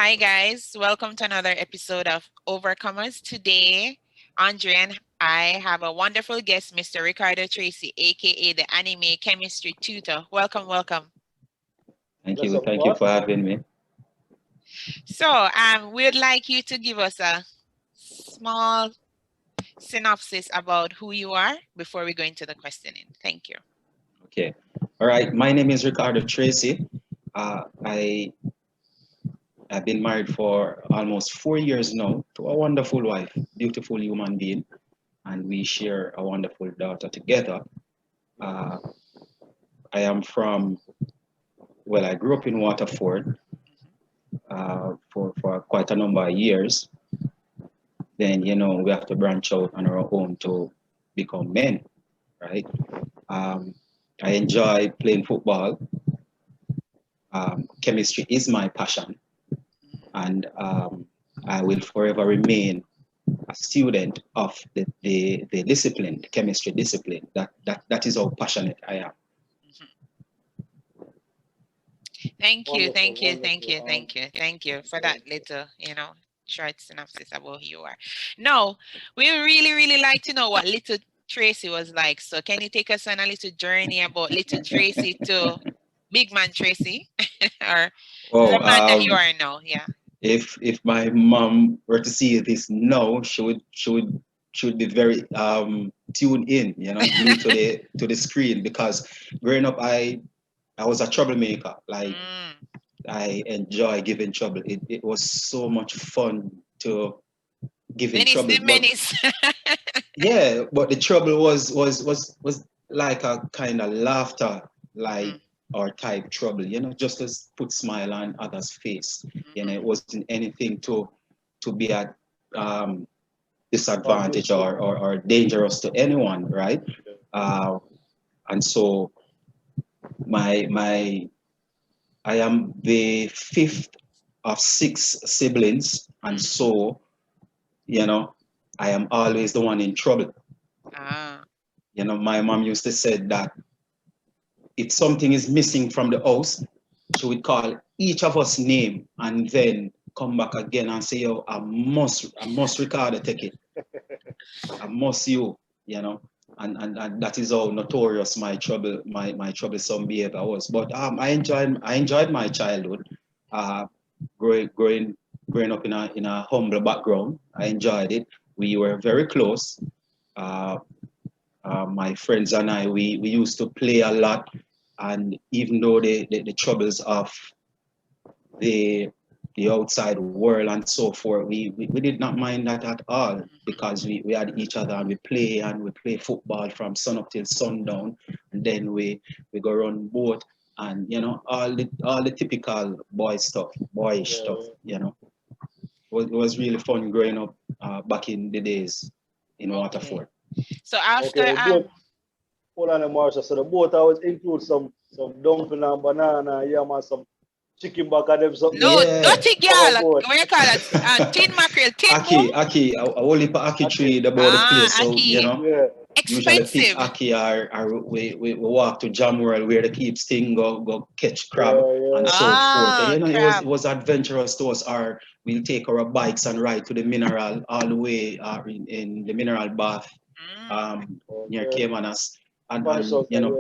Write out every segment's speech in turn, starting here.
Hi guys, welcome to another episode of Overcomaz. Today, Andre and I have a wonderful guest, Mr. Ricardo Tracey, aka the anime chemistry tutor. Welcome, welcome. Thank you for having me. So, we'd like you to give us a small synopsis about who you are before we go into the questioning. Thank you. Okay. All right. My name is Ricardo Tracey. I've been married for almost 4 years now to a wonderful wife, beautiful human being, and we share a wonderful daughter together. I am from, well, I grew up in Waterford for quite a number of years. Then, we have to branch out on our own to become men, right? I enjoy playing football. Chemistry is my passion, and I will forever remain a student of the discipline, the chemistry discipline. That is how passionate I am. Thank you for that little, short synopsis about who you are. Now, we really like to know what little Tracey was like. So can you take us on a little journey about little Tracey to big man Tracey? Or the man that you are now? Yeah. If my mom were to see this now, she would be very tuned in, glued to the screen, because growing up I was a troublemaker. Like I enjoy giving trouble. It was so much fun to give in trouble. Yeah, but the trouble was like a kind of laughter, like or type trouble, just to put smile on others' face. It wasn't anything to be at disadvantage or dangerous to anyone, right? And so I am the fifth of six siblings, and so I am always the one in trouble. My mom used to say that if something is missing from the house, she would call each of us name and then come back again and say, "Yo, I must Ricardo take it. I must you," and that is how notorious my troublesome behavior was. But I enjoyed my childhood, growing up in a humble background. I enjoyed it. We were very close. My friends and I, we used to play a lot, and even though the troubles of the outside world and so forth, we did not mind that at all, because we had each other, and we play football from sun up till sundown, and then we go run boat, and all the typical boyish stuff. It was really fun growing up back in the days in Waterford. So after hold on, Marsha. So the boat always include some dumpling and banana, yam, and some chicken back at them. Something. No, dirty girl. What you call it? Tin mackerel, tin Aki, I only put Aki tree about the place. So usually pick Aki, or we walk to Jam World where the keeps thing go catch crab and so forth. And, it was adventurous to us. Or we'll take our bikes and ride to the mineral all the way in the mineral bath near Caymanas, and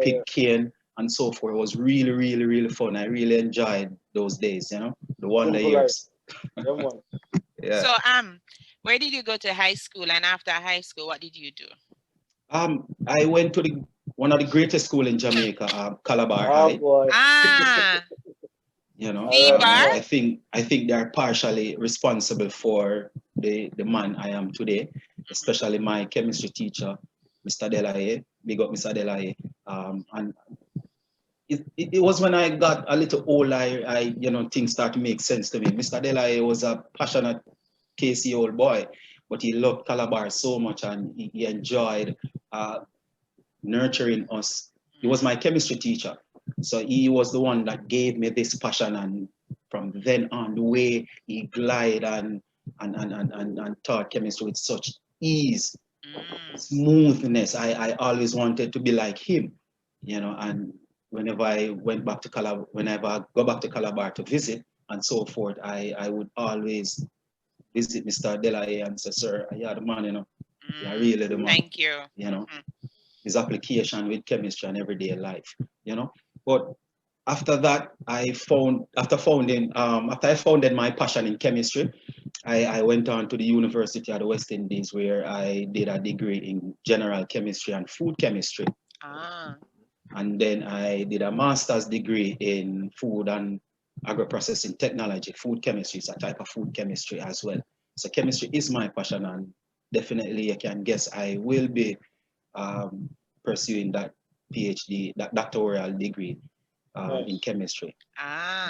pick cane and so forth. It was really fun. I really enjoyed those days, the wonder years. Yeah. So where did you go to high school, and after high school, what did you do? I went to one of the greatest school in Jamaica, Calabar High. I think they're partially responsible for the man I am today, especially my chemistry teacher, Mr. Delaye. Big up Mr. Delaye. And it was when I got a little older, I things start to make sense to me. Mr. Delaye was a passionate KC old boy, but he loved Calabar so much, and he enjoyed nurturing us. He was my chemistry teacher, so he was the one that gave me this passion, and from then on, the way he glided and taught chemistry with such ease, smoothness. I always wanted to be like him, and whenever I go back to Calabar to visit, and so forth, I would always visit Mr. Delahaye and say, sir, yeah, the man, you know, yeah, really the man. Thank you. You know, his application with chemistry and everyday life, you know. But after that, after I founded my passion in chemistry, I went on to the University of the West Indies, where I did a degree in general chemistry and food chemistry. And then I did a master's degree in food and agro-processing technology. Food chemistry is a type of food chemistry as well. So chemistry is my passion, and definitely you can guess I will be pursuing that PhD, that doctoral degree in chemistry.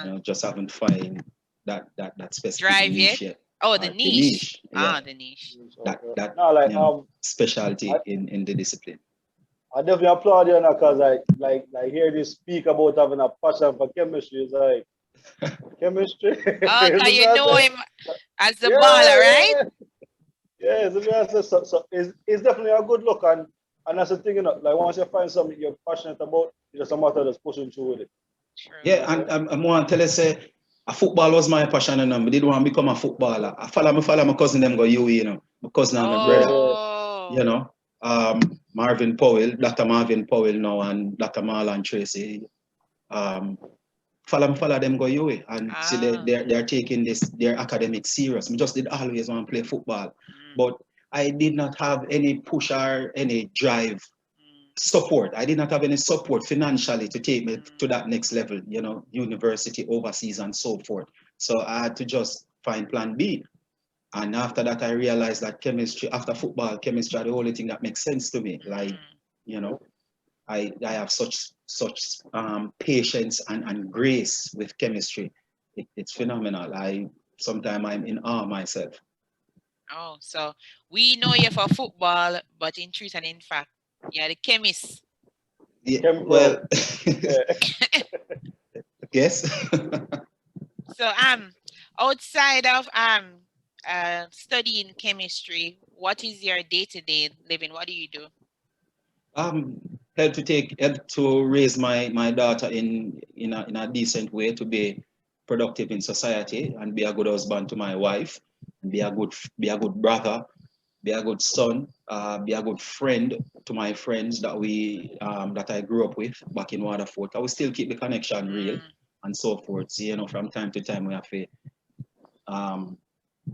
You know, just haven't find that specific niche yet. Oh, the niche. Yeah. The niche. That no, like, you know, specialty in the discipline. I definitely applaud you, because like hear this speak about having a passion for chemistry. It's like chemistry. Oh, you know him as the baller, right? Yeah, so it's definitely a good look, and that's the thing, you know, like once you find something you're passionate about, it's just a matter of just pushing through with it. True. Yeah, and I want to tell you, say, a football was my passion, and I didn't want to become a footballer. I follow my cousin them go UE, you know, my cousin and my brother, you know, Marvin Powell, Dr. Marvin Powell now, and Dr. Marlon Tracey. Follow them go UE, and see they're taking their academics serious. I just did always want to play football, but I did not have any push or any drive support. I did not have any support financially to take me to that next level, you know, university, overseas, and so forth. So I had to just find plan B. And after that, I realized that chemistry, after football, chemistry are the only thing that makes sense to me. Like, you know, I have such patience and grace with chemistry. It's phenomenal. Sometimes I'm in awe myself. Oh, so we know you for football, but in truth and in fact, you're the chemist. Yeah, well, yes. So outside of studying chemistry, what is your day-to-day living? What do you do? Help to raise my daughter in a decent way, to be productive in society and be a good husband to my wife, and be a good brother, be a good son, be a good friend to my friends that I grew up with back in Waterford. I will still keep the connection real and so forth. So, you know, from time to time we have to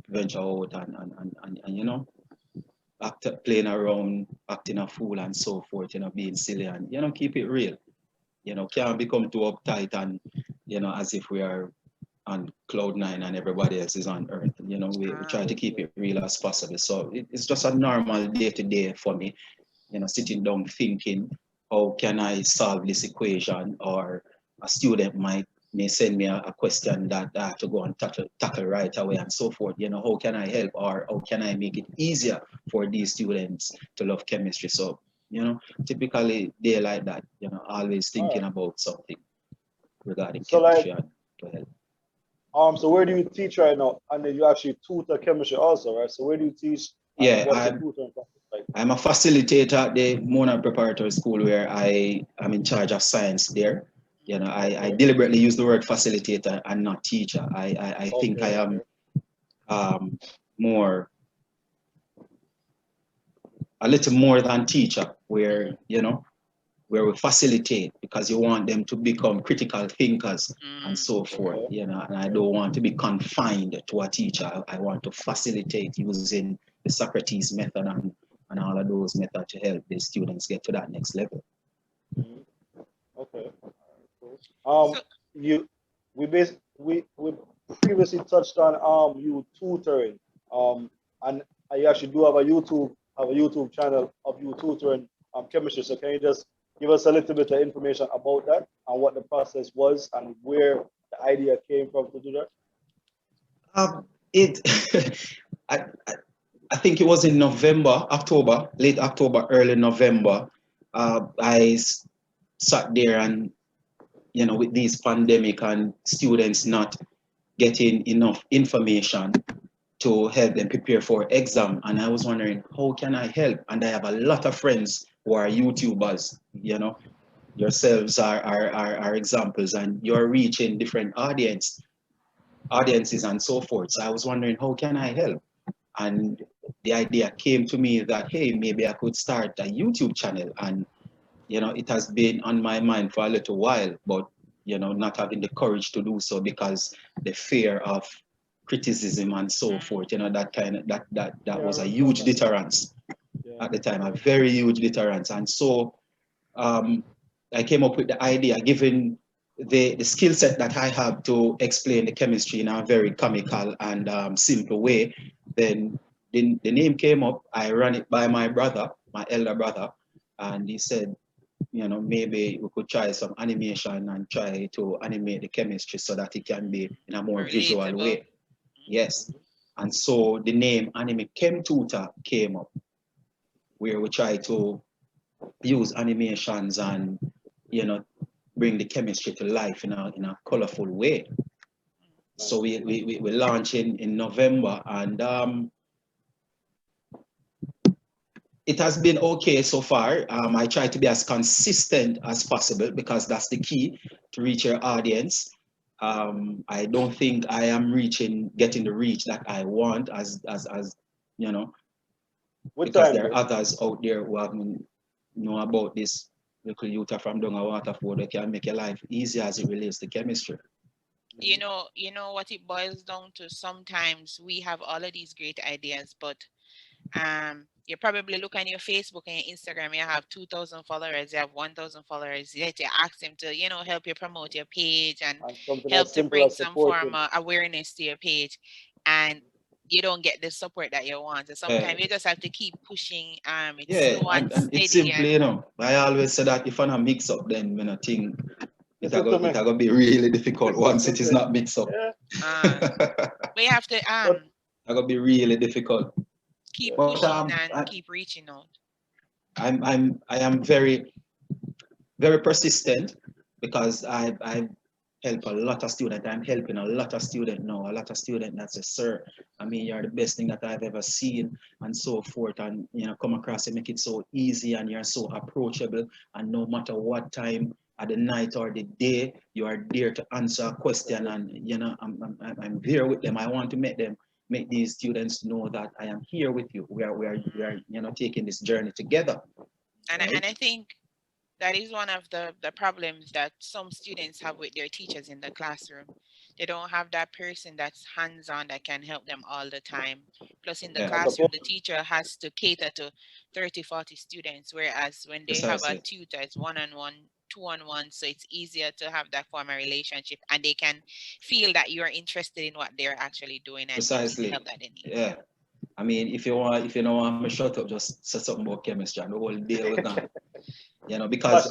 venture out and you know, playing around, acting a fool and so forth, you know, being silly, and, you know, keep it real. You know, can't become too uptight and, you know, as if we are on cloud nine and everybody else is on earth. You know, we try to keep it real as possible. So it's just a normal day-to-day for me, you know, sitting down thinking, how can I solve this equation? Or a student may send me a question that I have to go and tackle right away and so forth. You know, how can I help, or how can I make it easier for these students to love chemistry? So, you know, typically day like that, you know, always thinking about something regarding chemistry and to help. So where do you teach right now? And then you actually tutor chemistry also, right? So where do you teach? Yeah, I'm a facilitator at the Mona Preparatory School, where I'm in charge of science there. You know, I deliberately use the word facilitator and not teacher. I think I am a little more than teacher, where, you know, where we facilitate, because you want them to become critical thinkers and so forth, you know, and I don't want to be confined to a teacher. I want to facilitate using the Socrates method and all of those methods to help the students get to that next level. Okay. We previously touched on you tutoring, and you actually do have a YouTube channel of you tutoring chemistry. So can you just give us a little bit of information about that and what the process was and where the idea came from to do that? I think it was in October, late October, early November. I sat there and, you know, with this pandemic and students not getting enough information to help them prepare for exam, and I was wondering, how can I help? And I have a lot of friends who are YouTubers, you know, yourselves are examples, and you're reaching different audience. audiences and so forth. So I was wondering, how can I help? And the idea came to me that, hey, maybe I could start a YouTube channel. And, it has been on my mind for a little while, but, not having the courage to do so because the fear of criticism and so forth, that was a huge deterrence at the time, a very huge deterrence. And so I came up with the idea, given the skill set that I have to explain the chemistry in a very comical and simple way, then the name came up. I ran it by my brother, my elder brother, and he said, maybe we could try some animation and try to animate the chemistry so that it can be in a more visual way. Yes. And so the name Anime Chem Tutor came up, where we try to use animations and, bring the chemistry to life in a colorful way. So we launched in November, and it has been okay so far. I try to be as consistent as possible because that's the key to reach your audience. I don't think I am getting the reach that I want as because there are others out there who haven't know about this little youth from down a Waterford that can make your life easier as it relates to chemistry. You know what it boils down to. Sometimes we have all of these great ideas, but you probably look on your Facebook and your Instagram, you have 2,000 followers, you have 1,000 followers, yet you ask them to, help you promote your page and help to bring some form of awareness to your page, and you don't get the support that you want. So sometimes you just have to keep pushing. It's slow and steady. It's simply, I always say that if I not mix up, then when I think it's going to be really difficult once it is not mixed up. We have to it's going to be really difficult. Keep pushing and keep reaching out. I am very, very persistent because I help a lot of students. I'm helping a lot of students now. A lot of students that say, sir, I mean, you're the best thing that I've ever seen and so forth. And, come across and make it so easy and you're so approachable. And no matter what time of the night or the day, you are there to answer a question. And, I'm there with them. I want to make these students know that I am here with you. We are taking this journey together. And I think that is one of the problems that some students have with their teachers in the classroom. They don't have that person that's hands-on that can help them all the time. Plus in the classroom, the teacher has to cater to 30, 40 students, whereas when they have a tutor, it's one-on-one, two-on-one, so it's easier to have that form of relationship, and they can feel that you're interested in what they're actually doing and the help that they need. Yeah. I mean, if you don't want me to shut up, just say something about chemistry and the whole deal with that. Because